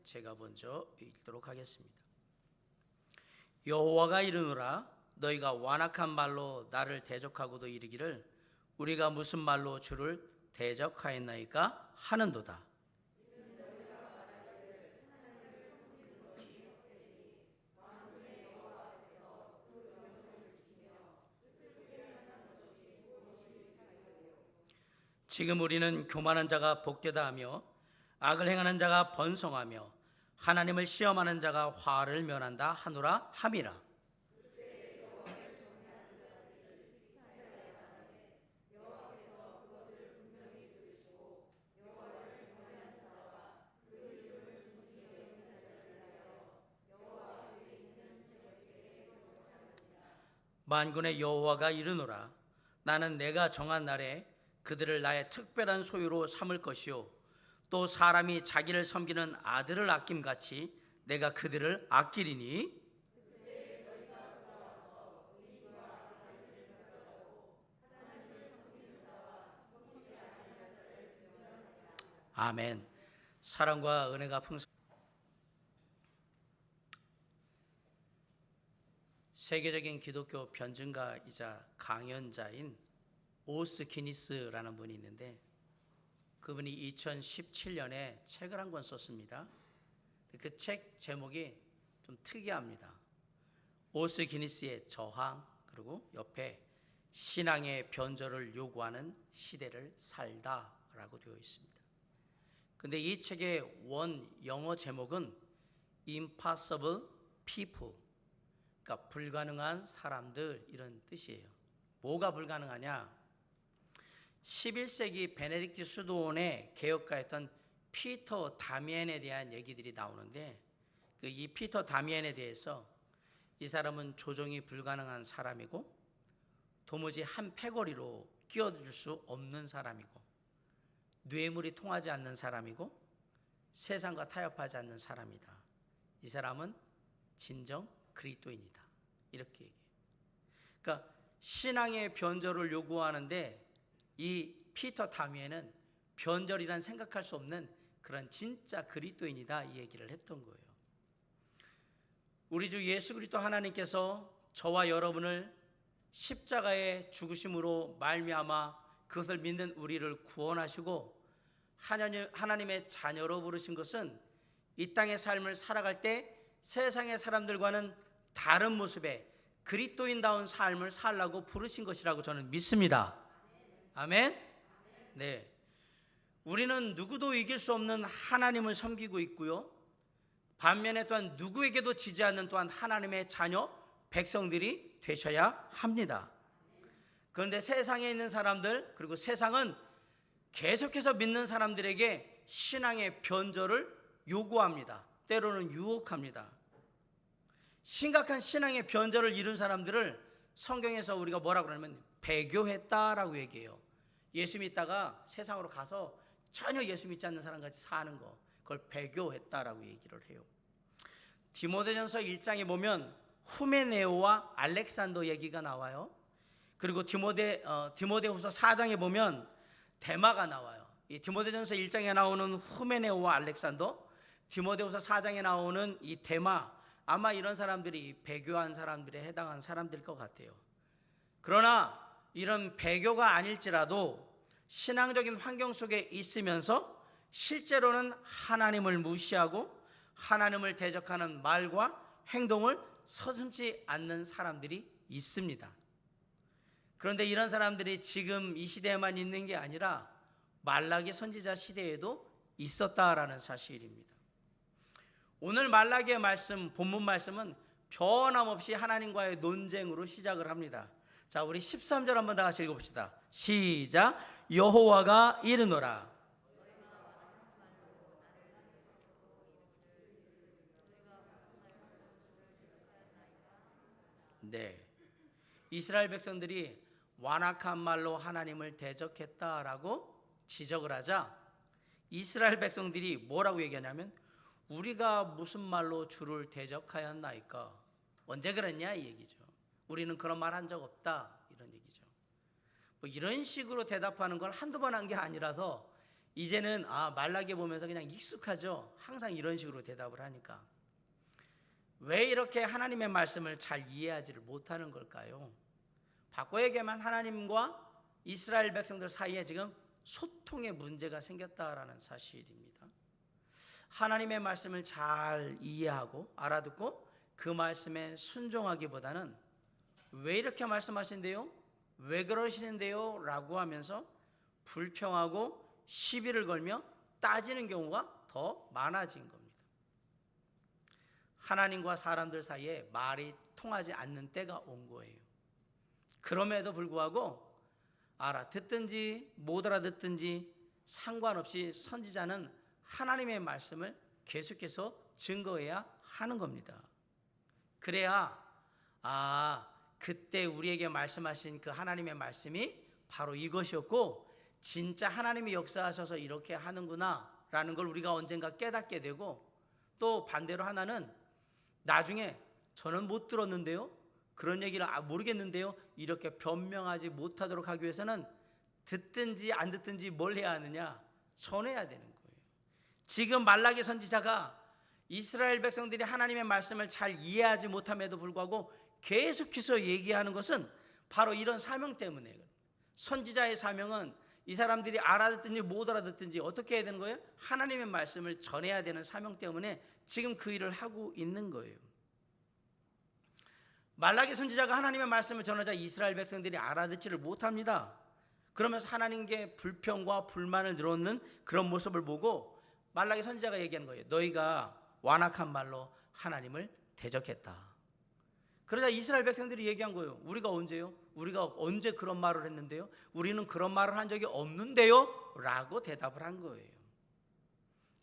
제가 먼저 읽도록 하겠습니다. 여호와가 이르노라 너희가 완악한 말로 나를 대적하고도 이르기를 우리가 무슨 말로 주를 대적하였나이까 하는도다. 지금 우리는 교만한 자가 복되다 하며 악을 행하는 자가 번성하며 하나님을 시험하는 자가 화를 면한다 하노라 함이라. 만군의 여호와가 이르노라 나는 내가 정한 날에 그들을 나의 특별한 소유로 삼을 것이요 또 사람이 자기를 섬기는 아들을 아낌같이 내가 그들을 아끼리니 아멘. 사랑과 은혜가 풍성. 세계적인 기독교 변증가이자 강연자인 오스 기니스라는 분이 있는데 그분이 2017년에 책을 한 권 썼습니다. 그 책 제목이 좀 특이합니다. 오스 기니스의 저항, 그리고 옆에 신앙의 변절을 요구하는 시대를 살다라고 되어 있습니다. 근데 이 책의 원 영어 제목은 Impossible People, 그러니까 불가능한 사람들 이런 뜻이에요. 뭐가 불가능하냐? 11세기 베네딕트 수도원의 개혁가였던 피터 다미엔에 대한 얘기들이 나오는데 이 피터 다미엔에 대해서 이 사람은 조종이 불가능한 사람이고 도무지 한 패거리로 끼어들 수 없는 사람이고 뇌물이 통하지 않는 사람이고 세상과 타협하지 않는 사람이다. 이 사람은 진정 그리스도인이다. 이렇게 얘기해요. 그러니까 신앙의 변절을 요구하는데 이 피터 다미엔은 변절이란 생각할 수 없는 그런 진짜 그리스도인이다 이 얘기를 했던 거예요. 우리 주 예수 그리스도 하나님께서 저와 여러분을 십자가의 죽으심으로 말미암아 그것을 믿는 우리를 구원하시고 하나님의 자녀로 부르신 것은 이 땅의 삶을 살아갈 때 세상의 사람들과는 다른 모습의 그리스도인다운 삶을 살라고 부르신 것이라고 저는 믿습니다. 아멘. 네. 우리는 누구도 이길 수 없는 하나님을 섬기고 있고요. 반면에 또한 누구에게도 지지 않는 또한 하나님의 자녀 백성들이 되셔야 합니다. 그런데 세상에 있는 사람들 그리고 세상은 계속해서 믿는 사람들에게 신앙의 변절을 요구합니다. 때로는 유혹합니다. 심각한 신앙의 변절을 이룬 사람들을 성경에서 우리가 뭐라고 그러냐면 배교했다라고 얘기해요. 예수 믿다가 세상으로 가서 전혀 예수 믿지 않는 사람같이 사는 거, 그걸 배교했다라고 얘기를 해요. 디모데전서 1장에 보면 후메네오와 알렉산더 얘기가 나와요. 그리고 디모데후서 4장에 보면 데마가 나와요. 이 디모데전서 1장에 나오는 후메네오와 알렉산더, 디모데후서 4장에 나오는 이 데마, 아마 이런 사람들이 배교한 사람들에 해당한 사람들일 것 같아요. 그러나 이런 배교가 아닐지라도 신앙적인 환경 속에 있으면서 실제로는 하나님을 무시하고 하나님을 대적하는 말과 행동을 서슴지 않는 사람들이 있습니다. 그런데 이런 사람들이 지금 이 시대에만 있는 게 아니라 말라기 선지자 시대에도 있었다라는 사실입니다. 오늘 말라기의 말씀, 본문 말씀은 변함없이 하나님과의 논쟁으로 시작을 합니다. 자, 우리 13절 한번 다 같이 읽어봅시다. 시작. 여호와가 이르노라. 네, 이스라엘 백성들이 완악한 말로 하나님을 대적했다라고 지적을 하자 이스라엘 백성들이 뭐라고 얘기하냐면 우리가 무슨 말로 주를 대적하였나이까? 언제 그랬냐 이 얘기죠. 우리는 그런 말 한 적 없다 이런 얘기죠. 뭐 이런 식으로 대답하는 걸 한두 번 한 게 아니라서 이제는 말라기 보면서 그냥 익숙하죠. 항상 이런 식으로 대답을 하니까. 왜 이렇게 하나님의 말씀을 잘 이해하지를 못하는 걸까요? 바꿔 얘기하면 하나님과 이스라엘 백성들 사이에 지금 소통의 문제가 생겼다라는 사실입니다. 하나님의 말씀을 잘 이해하고 알아듣고 그 말씀에 순종하기보다는 왜 이렇게 말씀하신대요? 왜 그러시는데요? 라고 하면서 불평하고 시비를 걸며 따지는 경우가 더 많아진 겁니다. 하나님과 사람들 사이에 말이 통하지 않는 때가 온 거예요. 그럼에도 불구하고 알아듣든지 못 알아듣든지 상관없이 선지자는 하나님의 말씀을 계속해서 증거해야 하는 겁니다. 그래야 그때 우리에게 말씀하신 그 하나님의 말씀이 바로 이것이었고 진짜 하나님이 역사하셔서 이렇게 하는구나 라는 걸 우리가 언젠가 깨닫게 되고, 또 반대로 하나는 나중에 저는 못 들었는데요, 그런 얘기를 모르겠는데요, 이렇게 변명하지 못하도록 하기 위해서는 듣든지 안 듣든지 뭘 해야 하느냐? 전해야 되는 거예요. 지금 말라기 선지자가 이스라엘 백성들이 하나님의 말씀을 잘 이해하지 못함에도 불구하고 계속해서 얘기하는 것은 바로 이런 사명 때문에. 선지자의 사명은 이 사람들이 알아듣든지 못 알아듣든지 어떻게 해야 되는 거예요? 하나님의 말씀을 전해야 되는 사명 때문에 지금 그 일을 하고 있는 거예요. 말라기 선지자가 하나님의 말씀을 전하자 이스라엘 백성들이 알아듣지를 못합니다. 그러면서 하나님께 불평과 불만을 늘어놓는 그런 모습을 보고 말라기 선지자가 얘기하는 거예요. 너희가 완악한 말로 하나님을 대적했다. 그러자 이스라엘 백성들이 얘기한 거예요. 우리가 언제요? 우리가 언제 그런 말을 했는데요? 우리는 그런 말을 한 적이 없는데요? 라고 대답을 한 거예요.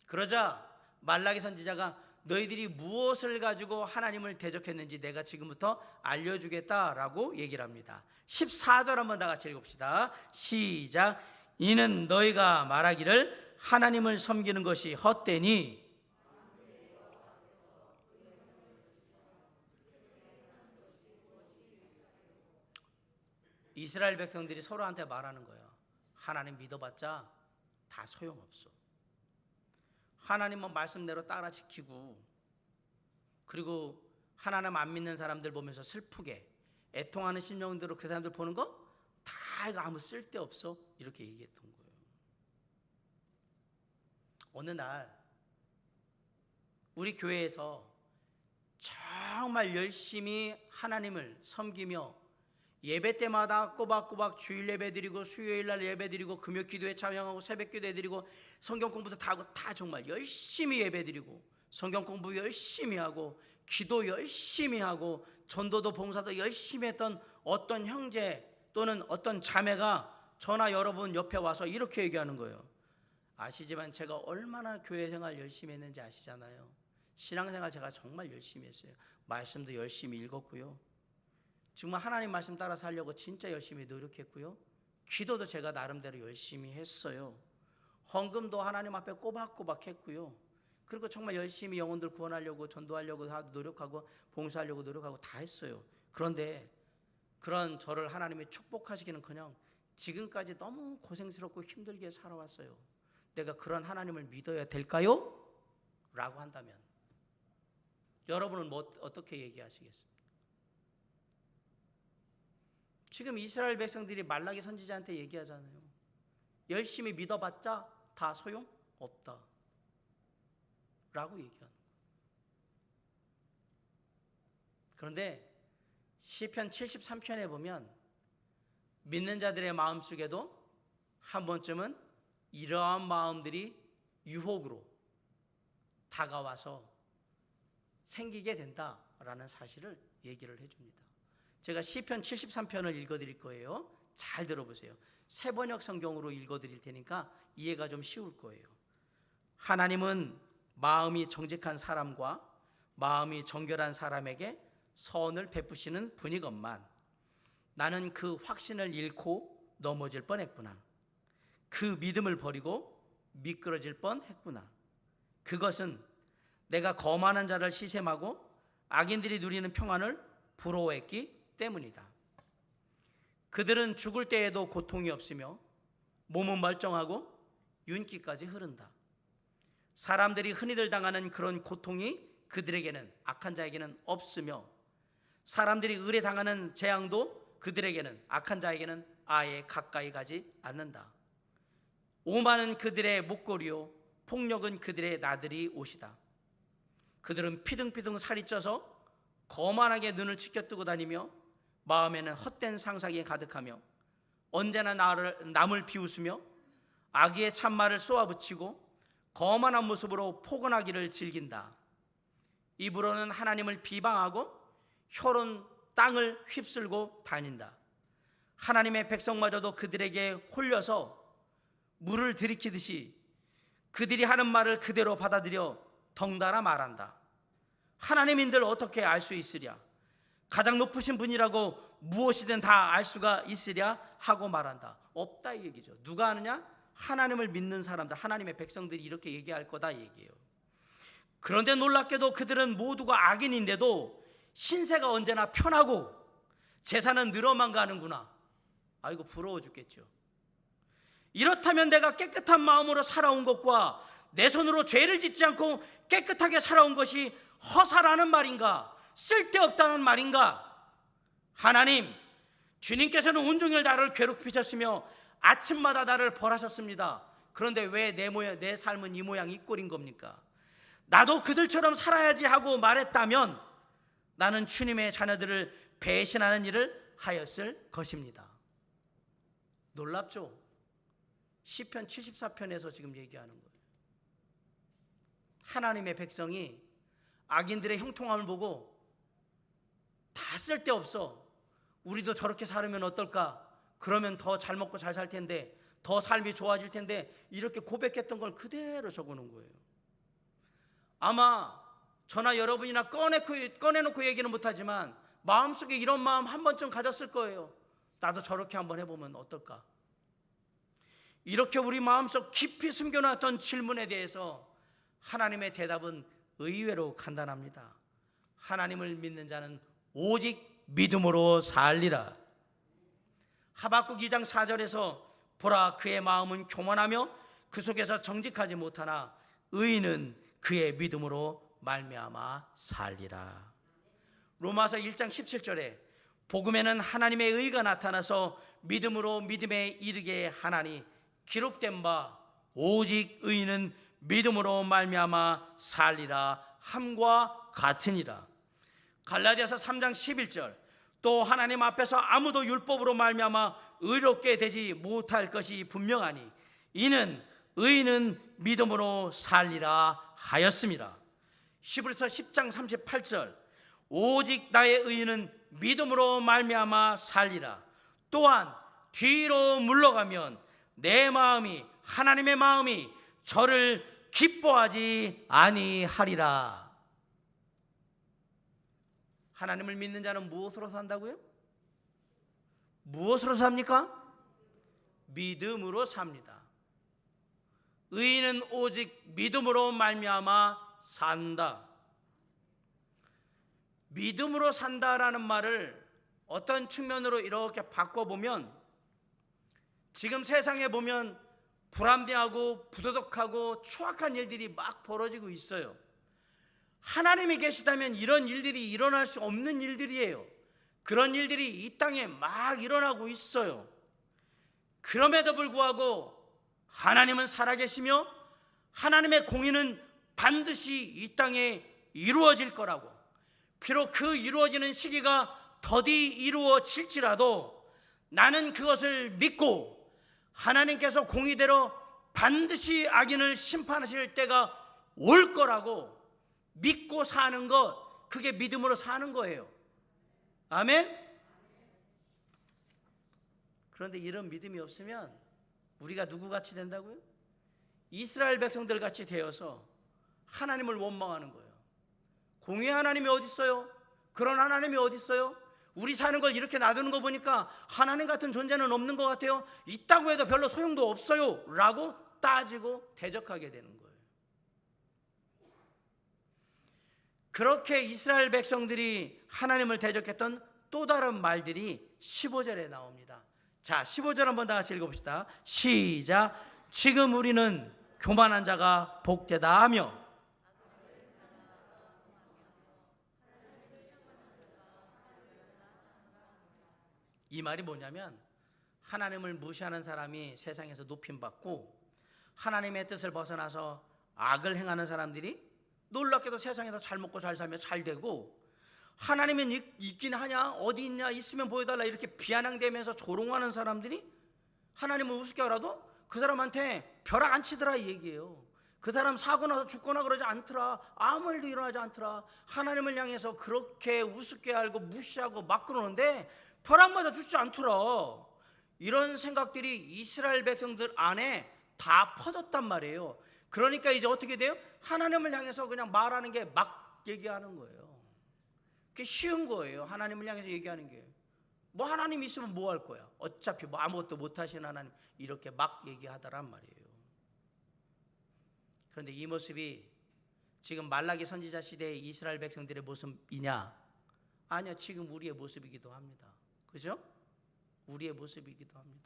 그러자 말라기 선지자가 너희들이 무엇을 가지고 하나님을 대적했는지 내가 지금부터 알려주겠다라고 얘기를 합니다. 14절 한번 다 같이 읽읍시다. 시작. 이는 너희가 말하기를 하나님을 섬기는 것이 헛되니 이스라엘 백성들이 서로한테 말하는 거예요. 하나님 믿어봤자 다 소용없어. 하나님은 말씀대로 따라 지키고, 그리고 하나님 안 믿는 사람들 보면서 슬프게 애통하는 심령대로 그 사람들 보는 거 다 이거 아무 쓸데없어, 이렇게 얘기했던 거예요. 어느 날 우리 교회에서 정말 열심히 하나님을 섬기며 예배 때마다 꼬박꼬박 주일 예배 드리고 수요일날 예배 드리고 금요 기도회 참여하고 새벽 기도회 드리고 성경 공부도 다 하고 다 정말 열심히 예배 드리고 성경 공부 열심히 하고 기도 열심히 하고 전도도 봉사도 열심히 했던 어떤 형제 또는 어떤 자매가 저나 여러분 옆에 와서 이렇게 얘기하는 거예요. 아시지만 제가 얼마나 교회 생활 열심히 했는지 아시잖아요. 신앙생활 제가 정말 열심히 했어요. 말씀도 열심히 읽었고요, 정말 하나님 말씀 따라 살려고 진짜 열심히 노력했고요, 기도도 제가 나름대로 열심히 했어요. 헌금도 하나님 앞에 꼬박꼬박 했고요, 그리고 정말 열심히 영혼들 구원하려고 전도하려고 노력하고 봉사하려고 노력하고 다 했어요. 그런데 그런 저를 하나님이 축복하시기는커녕 지금까지 너무 고생스럽고 힘들게 살아왔어요. 내가 그런 하나님을 믿어야 될까요? 라고 한다면 여러분은 어떻게 얘기하시겠습니까? 지금 이스라엘 백성들이 말라기 선지자한테 얘기하잖아요. 열심히 믿어봤자 다 소용없다 라고 얘기하는 거예요. 그런데 시편 73편에 보면 믿는 자들의 마음속에도 한 번쯤은 이러한 마음들이 유혹으로 다가와서 생기게 된다라는 사실을 얘기를 해줍니다. 제가 시편 73편을 읽어드릴 거예요. 잘 들어보세요. 새번역 성경으로 읽어드릴 테니까 이해가 좀 쉬울 거예요. 하나님은 마음이 정직한 사람과 마음이 정결한 사람에게 선을 베푸시는 분이건만 나는 그 확신을 잃고 넘어질 뻔했구나. 그 믿음을 버리고 미끄러질 뻔했구나. 그것은 내가 거만한 자를 시샘하고 악인들이 누리는 평안을 부러워했기 때문이다. 그들은 죽을 때에도 고통이 없으며 몸은 멀쩡하고 윤기까지 흐른다. 사람들이 흔히들 당하는 그런 고통이 그들에게는, 악한 자에게는 없으며, 사람들이 의뢰 당하는 재앙도 그들에게는, 악한 자에게는 아예 가까이 가지 않는다. 오만은 그들의 목걸이요, 폭력은 그들의 나들이 옷이다. 그들은 피둥피둥 살이 쪄서 거만하게 눈을 치켜뜨고 다니며 마음에는 헛된 상상이 가득하며 언제나 남을 비웃으며 악의의 참말을 쏘아붙이고 거만한 모습으로 포근하기를 즐긴다. 입으로는 하나님을 비방하고 혀로는 땅을 휩쓸고 다닌다. 하나님의 백성마저도 그들에게 홀려서 물을 들이키듯이 그들이 하는 말을 그대로 받아들여 덩달아 말한다. 하나님인들 어떻게 알 수 있으랴? 가장 높으신 분이라고 무엇이든 다 알 수가 있으랴 하고 말한다. 없다 이 얘기죠. 누가 아느냐? 하나님을 믿는 사람들, 하나님의 백성들이 이렇게 얘기할 거다 얘기예요. 그런데 놀랍게도 그들은 모두가 악인인데도 신세가 언제나 편하고 재산은 늘어만 가는구나. 아이고 부러워 죽겠죠. 이렇다면 내가 깨끗한 마음으로 살아온 것과 내 손으로 죄를 짓지 않고 깨끗하게 살아온 것이 허사라는 말인가? 쓸데없다는 말인가? 하나님, 주님께서는 온종일 나를 괴롭히셨으며 아침마다 나를 벌하셨습니다. 그런데 왜 내 삶은 이 모양 이 꼴인 겁니까? 나도 그들처럼 살아야지 하고 말했다면 나는 주님의 자녀들을 배신하는 일을 하였을 것입니다. 놀랍죠? 시편 74편에서 지금 얘기하는 거예요. 하나님의 백성이 악인들의 형통함을 보고 다 쓸데없어, 우리도 저렇게 살으면 어떨까? 그러면 더 잘 먹고 잘 살 텐데, 더 삶이 좋아질 텐데, 이렇게 고백했던 걸 그대로 적어놓은 거예요. 아마 저나 여러분이나 꺼내놓고 얘기는 못하지만 마음속에 이런 마음 한 번쯤 가졌을 거예요. 나도 저렇게 한번 해보면 어떨까? 이렇게 우리 마음속 깊이 숨겨놨던 질문에 대해서 하나님의 대답은 의외로 간단합니다. 하나님을 믿는 자는 오직 믿음으로 살리라. 하박국 2장 4절에서 보라 그의 마음은 교만하며 그 속에서 정직하지 못하나 의인은 그의 믿음으로 말미암아 살리라. 로마서 1장 17절에 복음에는 하나님의 의가 나타나서 믿음으로 믿음에 이르게 하나니 기록된 바 오직 의인은 믿음으로 말미암아 살리라 함과 같으니라. 갈라디아서 3장 11절 또 하나님 앞에서 아무도 율법으로 말미암아 의롭게 되지 못할 것이 분명하니 이는 의인은 믿음으로 살리라 하였습니다. 히브리서 10장 38절 오직 나의 의인은 믿음으로 말미암아 살리라. 또한 뒤로 물러가면 내 마음이 하나님의 마음이 저를 기뻐하지 아니하리라. 하나님을 믿는 자는 무엇으로 산다고요? 무엇으로 삽니까? 믿음으로 삽니다. 의인은 오직 믿음으로 말미암아 산다. 믿음으로 산다라는 말을 어떤 측면으로 이렇게 바꿔보면 지금 세상에 보면 불합리하고 부도덕하고 추악한 일들이 막 벌어지고 있어요. 하나님이 계시다면 이런 일들이 일어날 수 없는 일들이에요. 그런 일들이 이 땅에 막 일어나고 있어요. 그럼에도 불구하고 하나님은 살아계시며 하나님의 공의는 반드시 이 땅에 이루어질 거라고, 비록 그 이루어지는 시기가 더디 이루어질지라도 나는 그것을 믿고 하나님께서 공의대로 반드시 악인을 심판하실 때가 올 거라고 믿고 사는 것, 그게 믿음으로 사는 거예요. 아멘? 그런데 이런 믿음이 없으면 우리가 누구같이 된다고요? 이스라엘 백성들 같이 되어서 하나님을 원망하는 거예요. 공의 하나님이 어디 있어요? 그런 하나님이 어디 있어요? 우리 사는 걸 이렇게 놔두는 거 보니까 하나님 같은 존재는 없는 것 같아요. 있다고 해도 별로 소용도 없어요 라고 따지고 대적하게 되는 거예요. 그렇게 이스라엘 백성들이 하나님을 대적했던 또 다른 말들이 15절에 나옵니다. 자, 15절 한번 다 같이 읽어봅시다. 시작. 지금 우리는 교만한 자가 복되다 하며 이 말이 뭐냐면 하나님을 무시하는 사람이 세상에서 높임받고 하나님의 뜻을 벗어나서 악을 행하는 사람들이 놀랍게도 세상에서 잘 먹고 잘 살며 잘 되고 하나님은 있긴 하냐 어디 있냐 있으면 보여달라 이렇게 비아냥대면서 조롱하는 사람들이 하나님을 우습게 하라도 그 사람한테 벼락 안 치더라 이 얘기예요. 그 사람 사고 나서 죽거나 그러지 않더라. 아무 일도 일어나지 않더라. 하나님을 향해서 그렇게 우습게 알고 무시하고 막 그러는데 벼락 맞아 죽지 않더라. 이런 생각들이 이스라엘 백성들 안에 다 퍼졌단 말이에요. 그러니까 이제 어떻게 돼요? 하나님을 향해서 그냥 말하는 게 막 얘기하는 거예요. 그게 쉬운 거예요. 하나님을 향해서 얘기하는 게. 뭐 하나님 있으면 뭐 할 거야? 어차피 뭐 아무것도 못하신 하나님 이렇게 막 얘기하더란 말이에요. 그런데 이 모습이 지금 말라기 선지자 시대의 이스라엘 백성들의 모습이냐? 아니요, 지금 우리의 모습이기도 합니다. 그죠? 우리의 모습이기도 합니다.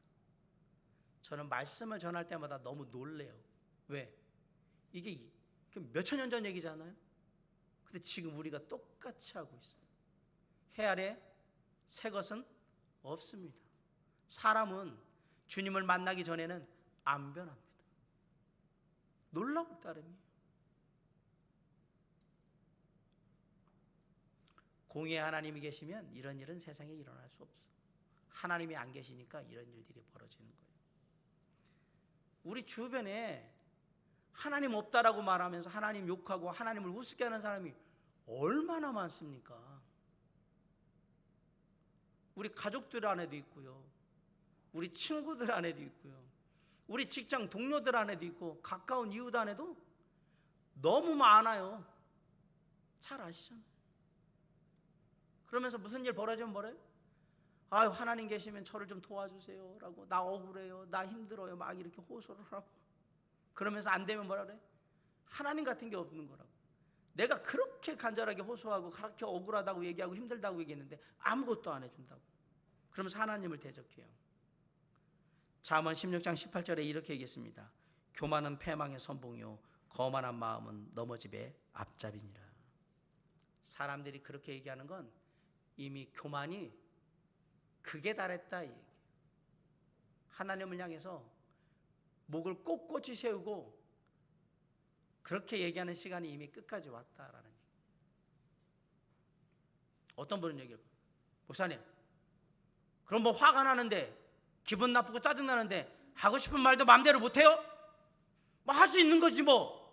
저는 말씀을 전할 때마다 너무 놀래요. 왜? 이게 몇천 년 전 얘기잖아요. 근데 지금 우리가 똑같이 하고 있어요. 해 아래 새 것은 없습니다. 사람은 주님을 만나기 전에는 안 변합니다. 놀라울 따름이에요. 공의의 하나님이 계시면 이런 일은 세상에 일어날 수 없어. 하나님이 안 계시니까 이런 일들이 벌어지는 거예요. 우리 주변에 하나님 없다라고 말하면서 하나님 욕하고 하나님을 우습게 하는 사람이 얼마나 많습니까? 우리 가족들 안에도 있고요, 우리 친구들 안에도 있고요, 우리 직장 동료들 안에도 있고 가까운 이웃 안에도 너무 많아요. 잘 아시잖아요. 그러면서 무슨 일 벌어지면 뭐래요? 아유, 하나님 계시면 저를 좀 도와주세요 라고, 나 억울해요, 나 힘들어요 막 이렇게 호소를 하고, 그러면서 안 되면 뭐라 그래? 하나님 같은 게 없는 거라고. 내가 그렇게 간절하게 호소하고 그렇게 억울하다고 얘기하고 힘들다고 얘기했는데 아무것도 안 해준다고. 그러면서 하나님을 대적해요. 잠언 16장 18절에 이렇게 얘기했습니다. 교만은 패망의 선봉이요 거만한 마음은 넘어짐의 앞잡이니라. 사람들이 그렇게 얘기하는 건 이미 교만이 극에 달했다 이 얘기예요. 하나님을 향해서 목을 꼿꼿이 세우고 그렇게 얘기하는 시간이 이미 끝까지 왔다라는 얘기예요. 어떤 분은 얘기해요. 목사님, 그럼 뭐 화가 나는데 기분 나쁘고 짜증나는데 하고 싶은 말도 마음대로 못해요? 뭐 할 수 있는 거지 뭐.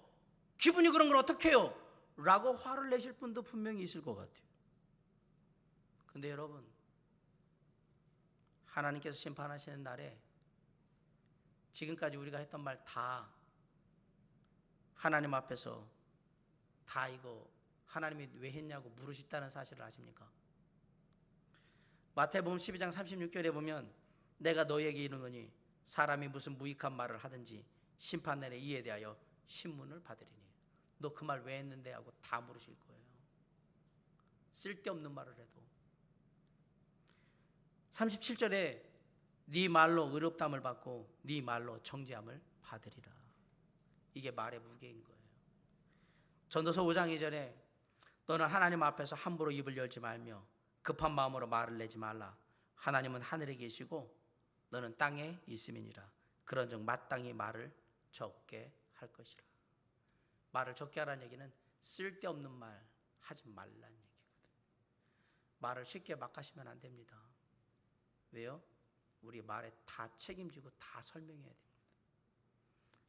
기분이 그런 걸 어떻게 해요? 라고 화를 내실 분도 분명히 있을 것 같아요. 근데 여러분, 하나님께서 심판하시는 날에 지금까지 우리가 했던 말 다 하나님 앞에서 다 이거 하나님이 왜 했냐고 물으셨다는 사실을 아십니까? 마태복음 12장 36절에 보면 내가 너희에게 이르노니 사람이 무슨 무익한 말을 하든지 심판날에 이에 대하여 신문을 받으리니 너 그 말 왜 했는데 하고 다 물으실 거예요. 쓸데없는 말을 해도. 37절에 네 말로 의롭다함을 받고 네 말로 정죄함을 받으리라. 이게 말의 무게인 거예요. 전도서 5장 2절에 너는 하나님 앞에서 함부로 입을 열지 말며 급한 마음으로 말을 내지 말라. 하나님은 하늘에 계시고 너는 땅에 있음이니라. 그런즉 마땅히 말을 적게 할 것이라. 말을 적게 하라는 얘기는 쓸데없는 말 하지 말라는 얘기거든요. 말을 쉽게 막 하시면 안 됩니다. 왜요? 우리 말에 다 책임지고 다 설명해야 됩니다.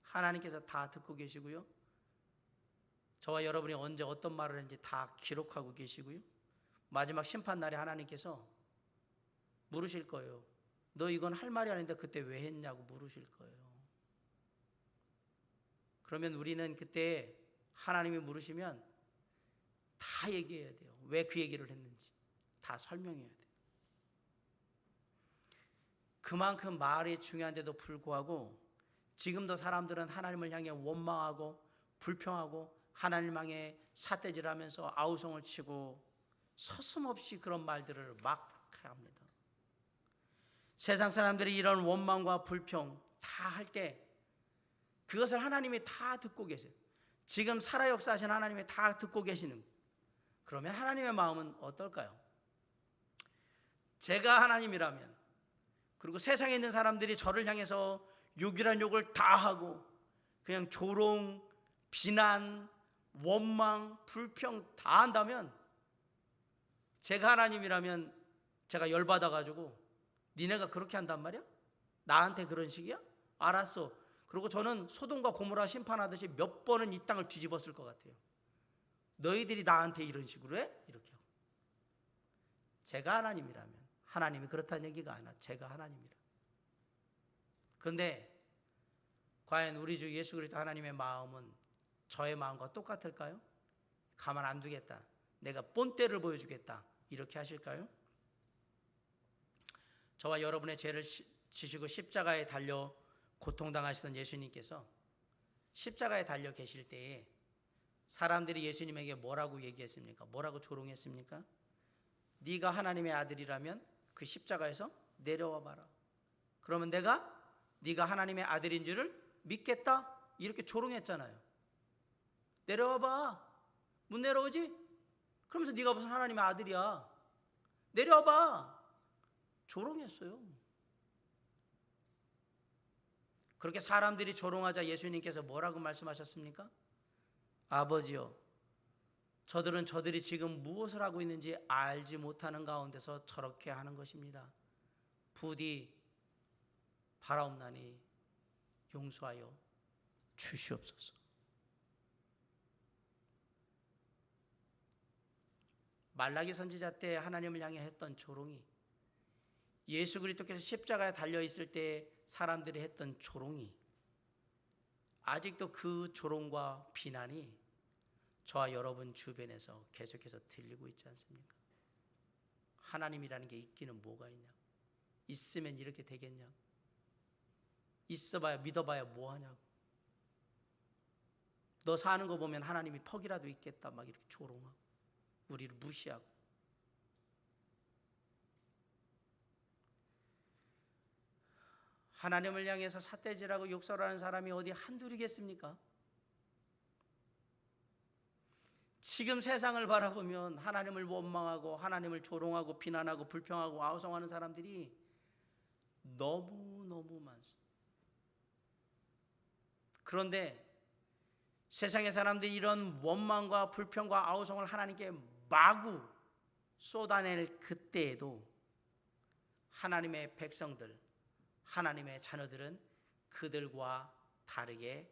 하나님께서 다 듣고 계시고요, 저와 여러분이 언제 어떤 말을 했는지 다 기록하고 계시고요, 마지막 심판날에 하나님께서 물으실 거예요. 너 이건 할 말이 아닌데 그때 왜 했냐고 물으실 거예요. 그러면 우리는 그때 하나님이 물으시면 다 얘기해야 돼요. 왜 그 얘기를 했는지 다 설명해야 돼요. 그만큼 말이 중요한데도 불구하고 지금도 사람들은 하나님을 향해 원망하고 불평하고 하나님 향해 삿대질하면서 아우성을 치고 서슴없이 그런 말들을 막 합니다. 세상 사람들이 이런 원망과 불평 다 할 때 그것을 하나님이 다 듣고 계세요. 지금 살아 역사하신 하나님이 다 듣고 계시는 거예요. 그러면 하나님의 마음은 어떨까요? 제가 하나님이라면, 그리고 세상에 있는 사람들이 저를 향해서 욕이란 욕을 다 하고 그냥 조롱, 비난, 원망, 불평 다 한다면, 제가 하나님이라면 제가 열받아가지고 니네가 그렇게 한단 말이야? 나한테 그런 식이야? 알았어. 그리고 저는 소돔과 고모라 심판하듯이 몇 번은 이 땅을 뒤집었을 것 같아요. 너희들이 나한테 이런 식으로 해? 이렇게 하고. 제가 하나님이라면, 하나님이 그렇다는 얘기가 아니라 제가 하나님이라. 그런데 과연 우리 주 예수 그리스도 하나님의 마음은 저의 마음과 똑같을까요? 가만 안 두겠다, 내가 본때를 보여주겠다, 이렇게 하실까요? 저와 여러분의 죄를 지시고 십자가에 달려 고통당하시던 예수님께서 십자가에 달려 계실 때에 사람들이 예수님에게 뭐라고 얘기했습니까? 뭐라고 조롱했습니까? 네가 하나님의 아들이라면 그 십자가에서 내려와 봐라. 그러면 내가 네가 하나님의 아들인 줄을 믿겠다, 이렇게 조롱했잖아요. 내려와 봐. 못 내려오지? 그러면서 네가 무슨 하나님의 아들이야. 내려와 봐. 조롱했어요. 그렇게 사람들이 조롱하자 예수님께서 뭐라고 말씀하셨습니까? 아버지요, 저들은 저들이 지금 무엇을 하고 있는지 알지 못하는 가운데서 저렇게 하는 것입니다. 부디 바라옵나니 용서하여 주시옵소서. 말라기 선지자 때 하나님을 향해 했던 조롱이, 예수 그리스도께서 십자가에 달려 있을 때 사람들이 했던 조롱이, 아직도 그 조롱과 비난이 저와 여러분 주변에서 계속해서 들리고 있지 않습니까? 하나님이라는 게 있기는 뭐가 있냐? 있으면 이렇게 되겠냐? 있어봐야, 믿어봐야 뭐하냐고. 너 사는 거 보면 하나님이 퍽이라도 있겠다, 막 이렇게 조롱하고 우리를 무시하고. 하나님을 향해서 삿대질하고 욕설하는 사람이 어디 한둘이겠습니까? 지금 세상을 바라보면 하나님을 원망하고 하나님을 조롱하고 비난하고 불평하고 아우성하는 사람들이 너무너무 많습니다. 그런데 세상의 사람들이 이런 원망과 불평과 아우성을 하나님께 마구 쏟아낼 그때에도 하나님의 백성들, 하나님의 자녀들은 그들과 다르게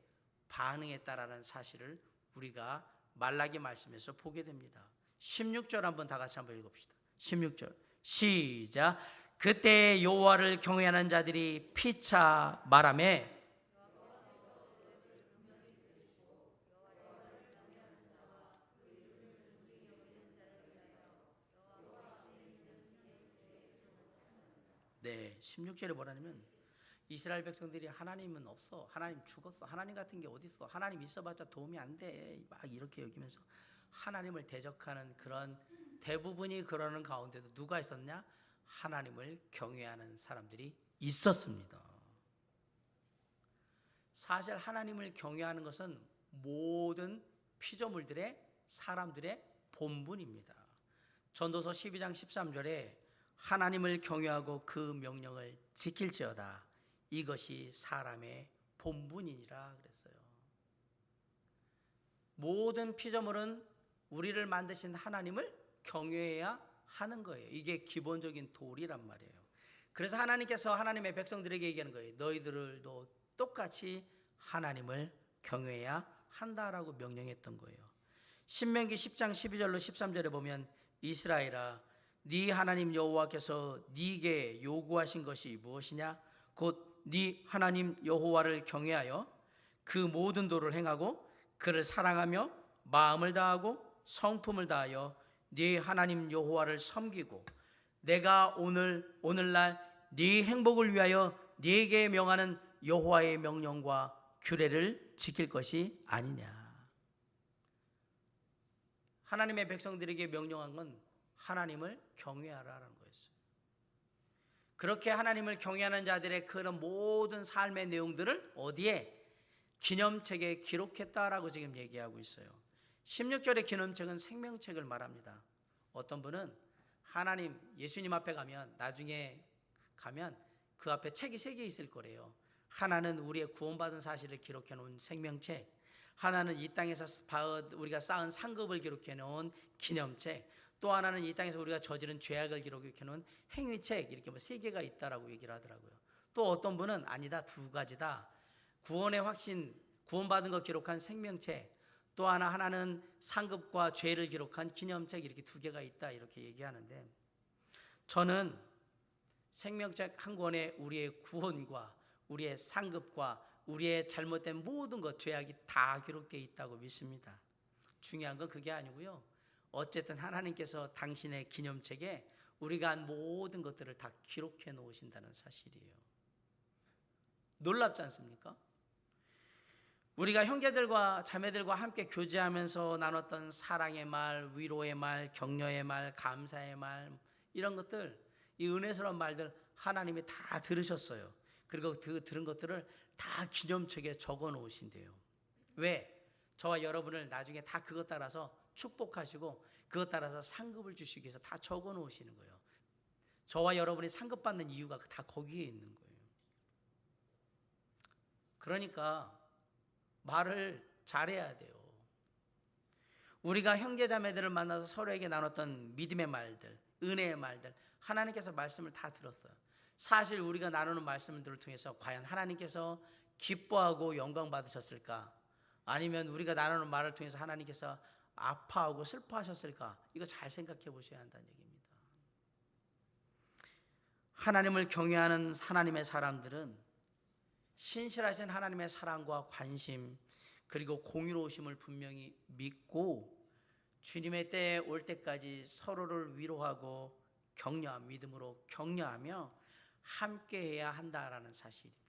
반응했다라는 사실을 우리가 말라기 말씀에서 보게 됩니다. 16절 한번 다 같이 한번 읽읍시다. 16절 시작. 그때 여호와를 경외하는 자들이 피차 말하매 네, 16절에 뭐라냐면 이스라엘 백성들이 하나님은 없어, 하나님 죽었어, 하나님 같은 게 어디 있어, 하나님 있어봤자 도움이 안 돼, 막 이렇게 여기면서 하나님을 대적하는 그런, 대부분이 그러는 가운데도 누가 있었냐? 하나님을 경외하는 사람들이 있었습니다. 사실 하나님을 경외하는 것은 모든 피조물들의, 사람들의 본분입니다. 전도서 12장 13절에 하나님을 경외하고 그 명령을 지킬지어다, 이것이 사람의 본분이니라 그랬어요. 모든 피조물은 우리를 만드신 하나님을 경외해야 하는 거예요. 이게 기본적인 도리란 말이에요. 그래서 하나님께서 하나님의 백성들에게 얘기하는 거예요. 너희들도 똑같이 하나님을 경외해야 한다라고 명령했던 거예요. 신명기 10장 12절로 13절에 보면 이스라엘아, 네 하나님 여호와께서 네게 요구하신 것이 무엇이냐? 곧 네 하나님 여호와를 경외하여 그 모든 도를 행하고 그를 사랑하며 마음을 다하고 성품을 다하여 네 하나님 여호와를 섬기고 내가 오늘날 네 행복을 위하여 네게 명하는 여호와의 명령과 규례를 지킬 것이 아니냐. 하나님의 백성들에게 명령한 건 하나님을 경외하라는 거였어요. 그렇게 하나님을 경외하는 자들의 그런 모든 삶의 내용들을 어디에? 기념책에 기록했다라고 지금 얘기하고 있어요. 16절의 기념책은 생명책을 말합니다. 어떤 분은 하나님, 예수님 앞에 가면, 나중에 가면 그 앞에 책이 3개 있을 거래요. 하나는 우리의 구원받은 사실을 기록해 놓은 생명책, 하나는 이 땅에서 우리가 쌓은 상급을 기록해 놓은 기념책, 또 하나는 이 땅에서 우리가 저지른 죄악을 기록해 놓은 행위책, 이렇게 3개가 있다라고 얘기를 하더라고요. 또 어떤 분은 아니다, 2가지다. 구원의 확신, 구원받은 것 기록한 생명책, 또 하나는 상급과 죄를 기록한 기념책, 이렇게 2개가 있다, 이렇게 얘기하는데, 저는 생명책 한 권에 우리의 구원과 우리의 상급과 우리의 잘못된 모든 것, 죄악이 다 기록되어 있다고 믿습니다. 중요한 건 그게 아니고요, 어쨌든 하나님께서 당신의 기념책에 우리가 한 모든 것들을 다 기록해 놓으신다는 사실이에요. 놀랍지 않습니까? 우리가 형제들과 자매들과 함께 교제하면서 나눴던 사랑의 말, 위로의 말, 격려의 말, 감사의 말, 이런 것들, 이 은혜스러운 말들 하나님이 다 들으셨어요. 그리고 그 들은 것들을 다 기념책에 적어 놓으신대요. 왜? 저와 여러분을 나중에 다 그것 따라서 축복하시고 그것 따라서 상급을 주시기 위해서 다 적어 놓으시는 거예요. 저와 여러분이 상급 받는 이유가 다 거기에 있는 거예요. 그러니까 말을 잘해야 돼요. 우리가 형제자매들을 만나서 서로에게 나눴던 믿음의 말들, 은혜의 말들, 하나님께서 말씀을 다 들었어요. 사실 우리가 나누는 말씀들을 통해서 과연 하나님께서 기뻐하고 영광 받으셨을까? 아니면 우리가 나누는 말을 통해서 하나님께서 아파하고 슬퍼하셨을까? 이거 잘 생각해 보셔야 한다는 얘기입니다. 하나님을 경외하는 하나님의 사람들은 신실하신 하나님의 사랑과 관심, 그리고 공의로우심을 분명히 믿고 주님의 때에 올 때까지 서로를 위로하고 믿음으로 격려하며 함께해야 한다라는 사실입니다.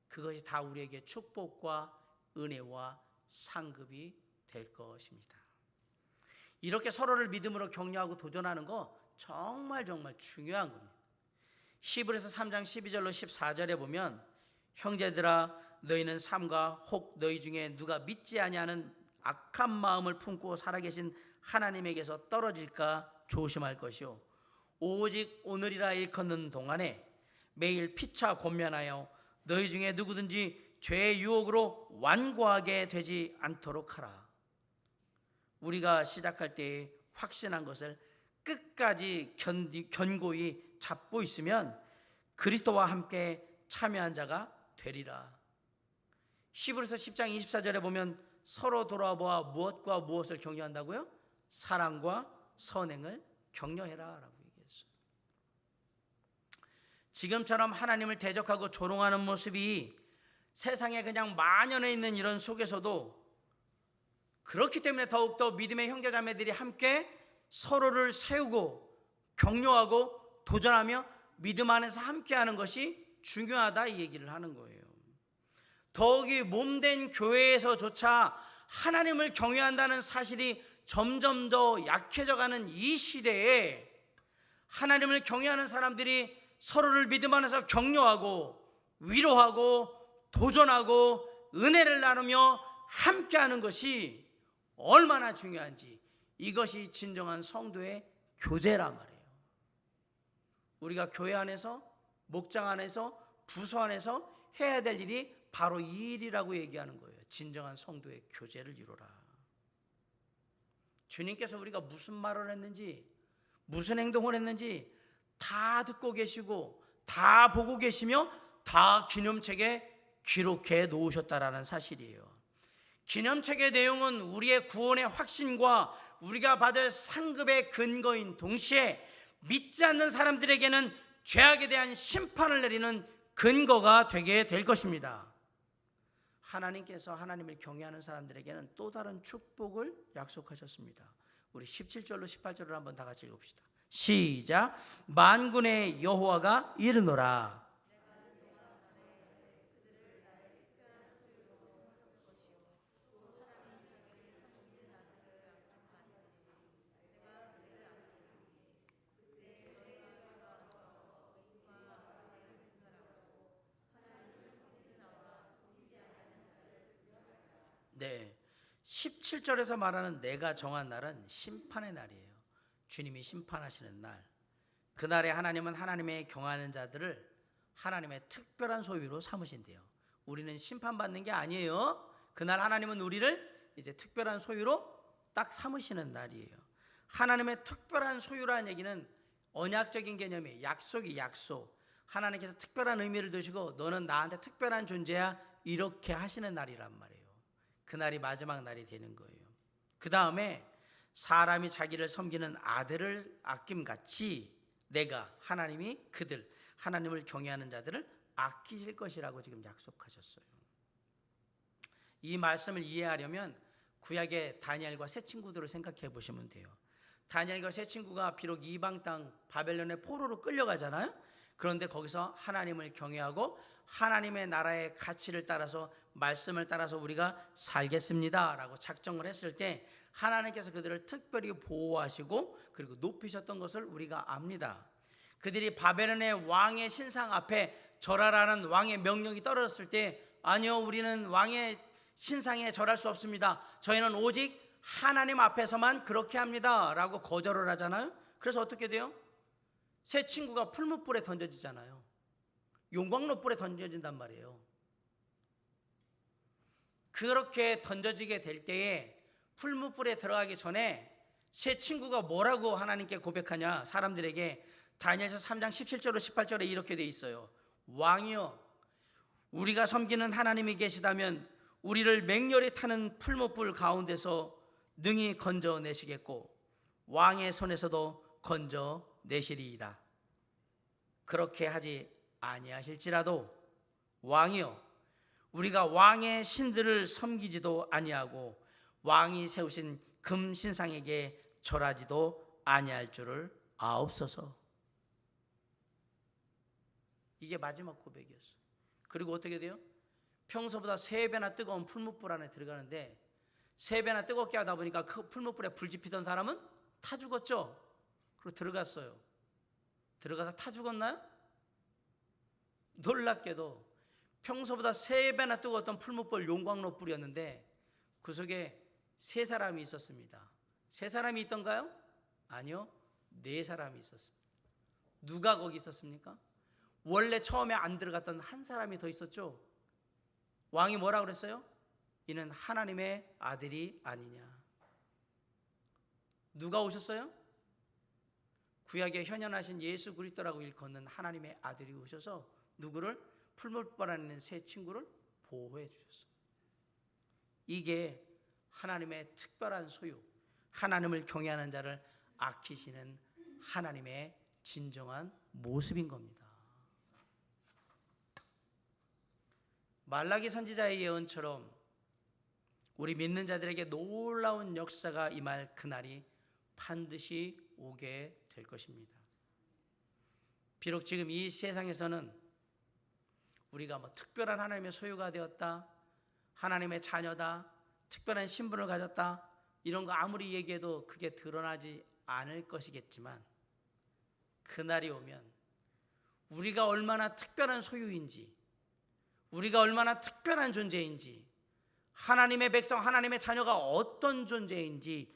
그것이 다 우리에게 축복과 은혜와 상급이 될 것입니다. 이렇게 서로를 믿음으로 격려하고 도전하는 거 정말 중요한 겁니다. 히브리서 3장 12절로 14절에 보면, 형제들아 너희는 삼가 혹 너희 중에 누가 믿지 아니하는 악한 마음을 품고 살아계신 하나님에게서 떨어질까 조심할 것이요, 오직 오늘이라 일컫는 동안에 매일 피차 권면하여 너희 중에 누구든지 죄의 유혹으로 완고하게 되지 않도록 하라. 우리가 시작할 때에 확신한 것을 끝까지 견고히 잡고 있으면 그리스도와 함께 참여한 자가 되리라. 히브리서 10장 24절에 보면 서로 돌아보아 무엇과 무엇을 격려한다고요? 사랑과 선행을 격려해라 라고 얘기했어요. 지금처럼 하나님을 대적하고 조롱하는 모습이 세상에 그냥 만연해 있는 이런 속에서도, 그렇기 때문에 더욱더 믿음의 형제자매들이 함께 서로를 세우고 격려하고 도전하며 믿음 안에서 함께하는 것이 중요하다, 이 얘기를 하는 거예요. 더욱이 몸된 교회에서조차 하나님을 경외한다는 사실이 점점 더 약해져가는 이 시대에 하나님을 경외하는 사람들이 서로를 믿음 안에서 격려하고 위로하고 도전하고 은혜를 나누며 함께하는 것이 얼마나 중요한지, 이것이 진정한 성도의 교제란 말이에요. 우리가 교회 안에서, 목장 안에서, 부서 안에서 해야 될 일이 바로 이 일이라고 얘기하는 거예요. 진정한 성도의 교제를 이루라. 주님께서 우리가 무슨 말을 했는지, 무슨 행동을 했는지 다 듣고 계시고 다 보고 계시며 다 기념책에 기록해 놓으셨다라는 사실이에요. 기념책의 내용은 우리의 구원의 확신과 우리가 받을 상급의 근거인 동시에 믿지 않는 사람들에게는 죄악에 대한 심판을 내리는 근거가 되게 될 것입니다. 하나님께서 하나님을 경외하는 사람들에게는 또 다른 축복을 약속하셨습니다. 우리 17절로 18절을 한번 다 같이 읽읍시다. 시작. 만군의 여호와가 이르노라. 17절에서 말하는 내가 정한 날은 심판의 날이에요. 주님이 심판하시는 날. 그날에 하나님은 하나님의 경외하는 자들을 하나님의 특별한 소유로 삼으신대요. 우리는 심판받는 게 아니에요. 그날 하나님은 우리를 이제 특별한 소유로 딱 삼으시는 날이에요. 하나님의 특별한 소유라는 얘기는 언약적인 개념이에요. 약속이 약속. 하나님께서 특별한 의미를 두시고 너는 나한테 특별한 존재야, 이렇게 하시는 날이란 말이에요. 그날이 마지막 날이 되는 거예요. 그 다음에 사람이 자기를 섬기는 아들을 아낌같이 내가, 하나님이 그들, 하나님을 경외하는 자들을 아끼실 것이라고 지금 약속하셨어요. 이 말씀을 이해하려면 구약의 다니엘과 세 친구들을 생각해 보시면 돼요. 다니엘과 세 친구가 비록 이방 땅 바벨론의 포로로 끌려가잖아요. 그런데 거기서 하나님을 경외하고 하나님의 나라의 가치를 따라서, 말씀을 따라서 우리가 살겠습니다 라고 작정을 했을 때 하나님께서 그들을 특별히 보호하시고 그리고 높이셨던 것을 우리가 압니다. 그들이 바벨론의 왕의 신상 앞에 절하라는 왕의 명령이 떨어졌을 때, 아니요, 우리는 왕의 신상에 절할 수 없습니다, 저희는 오직 하나님 앞에서만 그렇게 합니다 라고 거절을 하잖아요. 그래서 어떻게 돼요? 새 친구가 풀무불에 던져지잖아요. 용광로불에 던져진단 말이에요. 그렇게 던져지게 될 때에 풀무불에 들어가기 전에 새 친구가 뭐라고 하나님께 고백하냐, 사람들에게 다니엘서 3장 17절로 18절에 이렇게 돼 있어요. 왕이여, 우리가 섬기는 하나님이 계시다면 우리를 맹렬히 타는 풀무불 가운데서 능히 건져내시겠고 왕의 손에서도 건져내시리이다. 그렇게 하지 아니하실지라도 왕이여, 우리가 왕의 신들을 섬기지도 아니하고 왕이 세우신 금 신상에게 절하지도 아니할 줄을 아옵소서. 이게 마지막 고백이었어요. 그리고 어떻게 돼요? 평소보다 3배나 뜨거운 풀무불 안에 들어가는데 3배나 뜨겁게 하다 보니까 그 풀무불에 불 지피던 사람은 타 죽었죠. 그리고 들어갔어요. 들어가서 타 죽었나요? 놀랍게도 평소보다 3배나 뜨거웠던 풀무불 용광로 불이었는데 그 속에 3사람이 있었습니다. 3사람이 있던가요? 아니요, 4사람이 있었습니다. 누가 거기 있었습니까? 원래 처음에 안 들어갔던 한 사람이 더 있었죠. 왕이 뭐라고 그랬어요? 이는 하나님의 아들이 아니냐. 누가 오셨어요? 구약에 현현하신 예수 그리스도라고 일컫는 하나님의 아들이 오셔서 누구를? 풀무불 안에 있는 세 친구를 보호해 주셨어요. 이게 하나님의 특별한 소유, 하나님을 경외하는 자를 아끼시는 하나님의 진정한 모습인 겁니다. 말라기 선지자의 예언처럼 우리 믿는 자들에게 놀라운 역사가 임할 그날이 반드시 오게 될 것입니다. 비록 지금 이 세상에서는 우리가 특별한 하나님의 소유가 되었다, 하나님의 자녀다, 특별한 신분을 가졌다, 이런 거 아무리 얘기해도 그게 드러나지 않을 것이겠지만 그날이 오면 우리가 얼마나 특별한 소유인지, 우리가 얼마나 특별한 존재인지, 하나님의 백성, 하나님의 자녀가 어떤 존재인지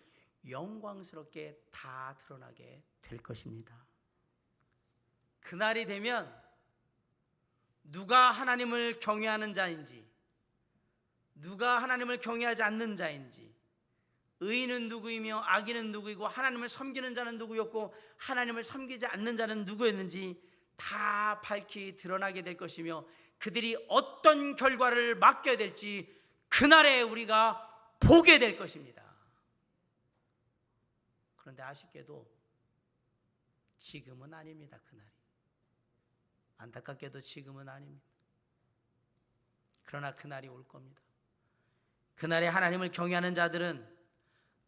영광스럽게 다 드러나게 될 것입니다. 그날이 되면 누가 하나님을 경외하는 자인지, 누가 하나님을 경외하지 않는 자인지, 의인은 누구이며 악인은 누구이고 하나님을 섬기는 자는 누구였고 하나님을 섬기지 않는 자는 누구였는지 다 밝히 드러나게 될 것이며 그들이 어떤 결과를 맞게 될지 그날에 우리가 보게 될 것입니다. 그런데 아쉽게도 지금은 아닙니다. 그날이 안타깝게도 지금은 아닙니다. 그러나 그날이 올 겁니다. 그날에 하나님을 경외하는 자들은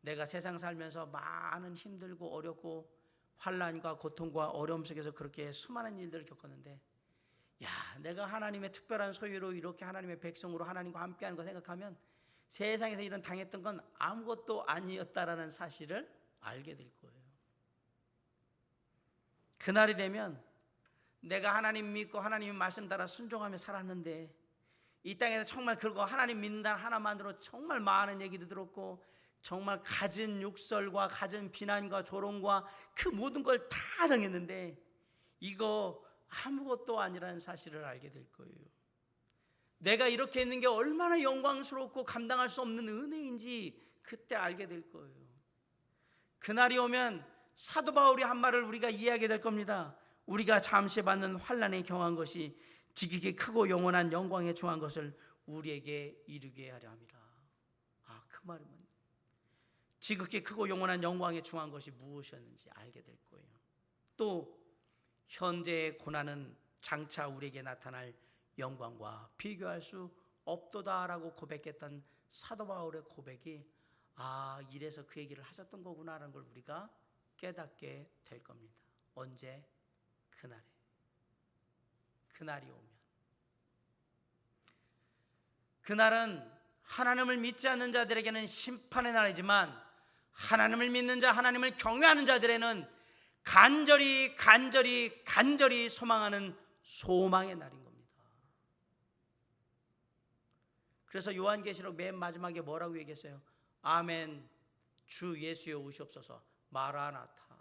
내가 세상 살면서 많은 힘들고 어렵고 환난과 고통과 어려움 속에서 그렇게 수많은 일들을 겪었는데, 야, 내가 하나님의 특별한 소유로 이렇게 하나님의 백성으로 하나님과 함께하는 거 생각하면 세상에서 이런 당했던 건 아무것도 아니었다라는 사실을 알게 될 거예요. 그날이 되면 내가 하나님 믿고 하나님의 말씀 따라 순종하며 살았는데 이 땅에서 정말 그러고 하나님 믿는다는 하나만으로 정말 많은 얘기도 들었고 정말 갖은 욕설과 갖은 비난과 조롱과 그 모든 걸 다 당했는데 이거 아무것도 아니라는 사실을 알게 될 거예요. 내가 이렇게 있는 게 얼마나 영광스럽고 감당할 수 없는 은혜인지 그때 알게 될 거예요. 그날이 오면 사도 바울이 한 말을 우리가 이해하게 될 겁니다. 우리가 잠시 받는 환난에 경한 것이 지극히 크고 영원한 영광에 중한 것을 우리에게 이루게 하려 함이라. 그 말은 지극히 크고 영원한 영광에 중한 것이 무엇이었는지 알게 될 거예요. 또 현재의 고난은 장차 우리에게 나타날 영광과 비교할 수 없도다라고 고백했던 사도 바울의 고백이 이래서 그 얘기를 하셨던 거구나라는 걸 우리가 깨닫게 될 겁니다. 언제? 그날이 오면. 그날은 하나님을 믿지 않는 자들에게는 심판의 날이지만 하나님을 믿는 자, 하나님을 경외하는 자들에는 간절히 소망하는 소망의 날인 겁니다. 그래서 요한계시록 맨 마지막에 뭐라고 얘기했어요? 아멘, 주 예수여 오시옵소서, 마라나타.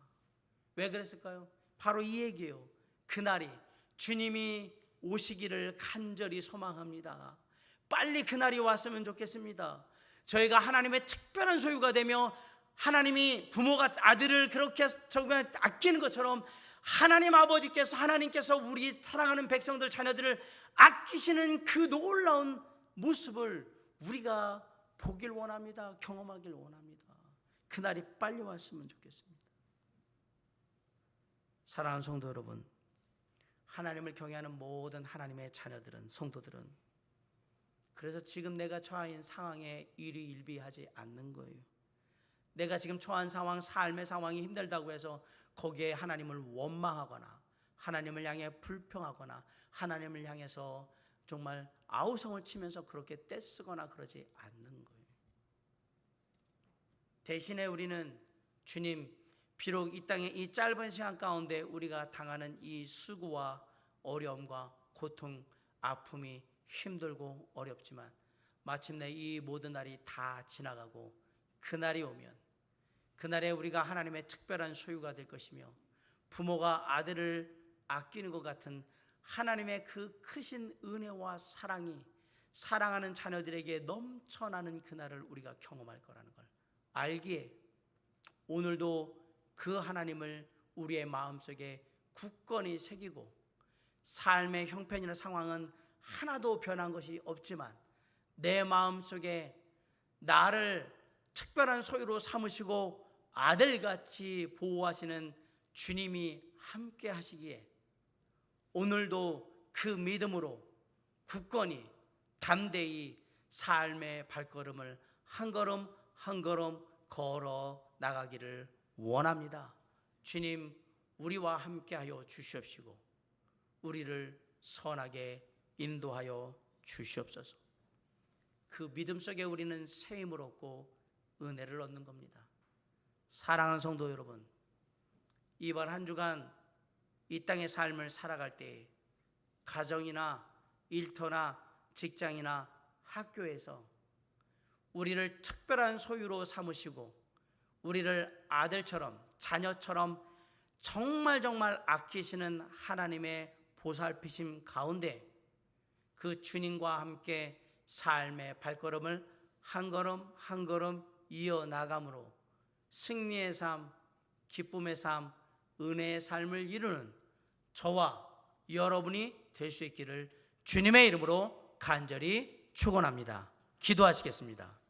왜 그랬을까요? 바로 이 얘기예요. 그날이 주님이 오시기를 간절히 소망합니다. 빨리 그날이 왔으면 좋겠습니다. 저희가 하나님의 특별한 소유가 되며 하나님이 부모가 아들을 그렇게 정말 아끼는 것처럼 하나님께서 우리 사랑하는 백성들 자녀들을 아끼시는 그 놀라운 모습을 우리가 보길 원합니다. 경험하길 원합니다. 그날이 빨리 왔으면 좋겠습니다. 사랑하는 성도 여러분, 하나님을 경외하는 모든 하나님의 자녀들은, 성도들은 그래서 지금 내가 처한 상황에 일희일비하지 않는 거예요. 내가 지금 처한 상황, 삶의 상황이 힘들다고 해서 거기에 하나님을 원망하거나 하나님을 향해 불평하거나 하나님을 향해서 정말 아우성을 치면서 그렇게 떼쓰거나 그러지 않는 거예요. 대신에 우리는 주님, 비록 이 땅의 이 짧은 시간 가운데 우리가 당하는 이 수고와 어려움과 고통, 아픔이 힘들고 어렵지만 마침내 이 모든 날이 다 지나가고 그날이 오면 그날에 우리가 하나님의 특별한 소유가 될 것이며 부모가 아들을 아끼는 것 같은 하나님의 그 크신 은혜와 사랑이 사랑하는 자녀들에게 넘쳐나는 그날을 우리가 경험할 거라는 걸 알기에 오늘도 그 하나님을 우리의 마음속에 굳건히 새기고 삶의 형편이나 상황은 하나도 변한 것이 없지만 내 마음속에 나를 특별한 소유로 삼으시고 아들같이 보호하시는 주님이 함께 하시기에 오늘도 그 믿음으로 굳건히 담대히 삶의 발걸음을 한 걸음 한 걸음 걸어 나가기를 원합니다. 주님, 우리와 함께하여 주시옵시고 우리를 선하게 인도하여 주시옵소서. 그 믿음 속에 우리는 새 힘을 얻고 은혜를 얻는 겁니다. 사랑하는 성도 여러분, 이번 한 주간 이 땅의 삶을 살아갈 때 가정이나 일터나 직장이나 학교에서 우리를 특별한 소유로 삼으시고 우리를 아들처럼 자녀처럼 정말 아끼시는 하나님의 보살피심 가운데 그 주님과 함께 삶의 발걸음을 한 걸음 한 걸음 이어나감으로 승리의 삶, 기쁨의 삶, 은혜의 삶을 이루는 저와 여러분이 될 수 있기를 주님의 이름으로 간절히 축원합니다. 기도하시겠습니다.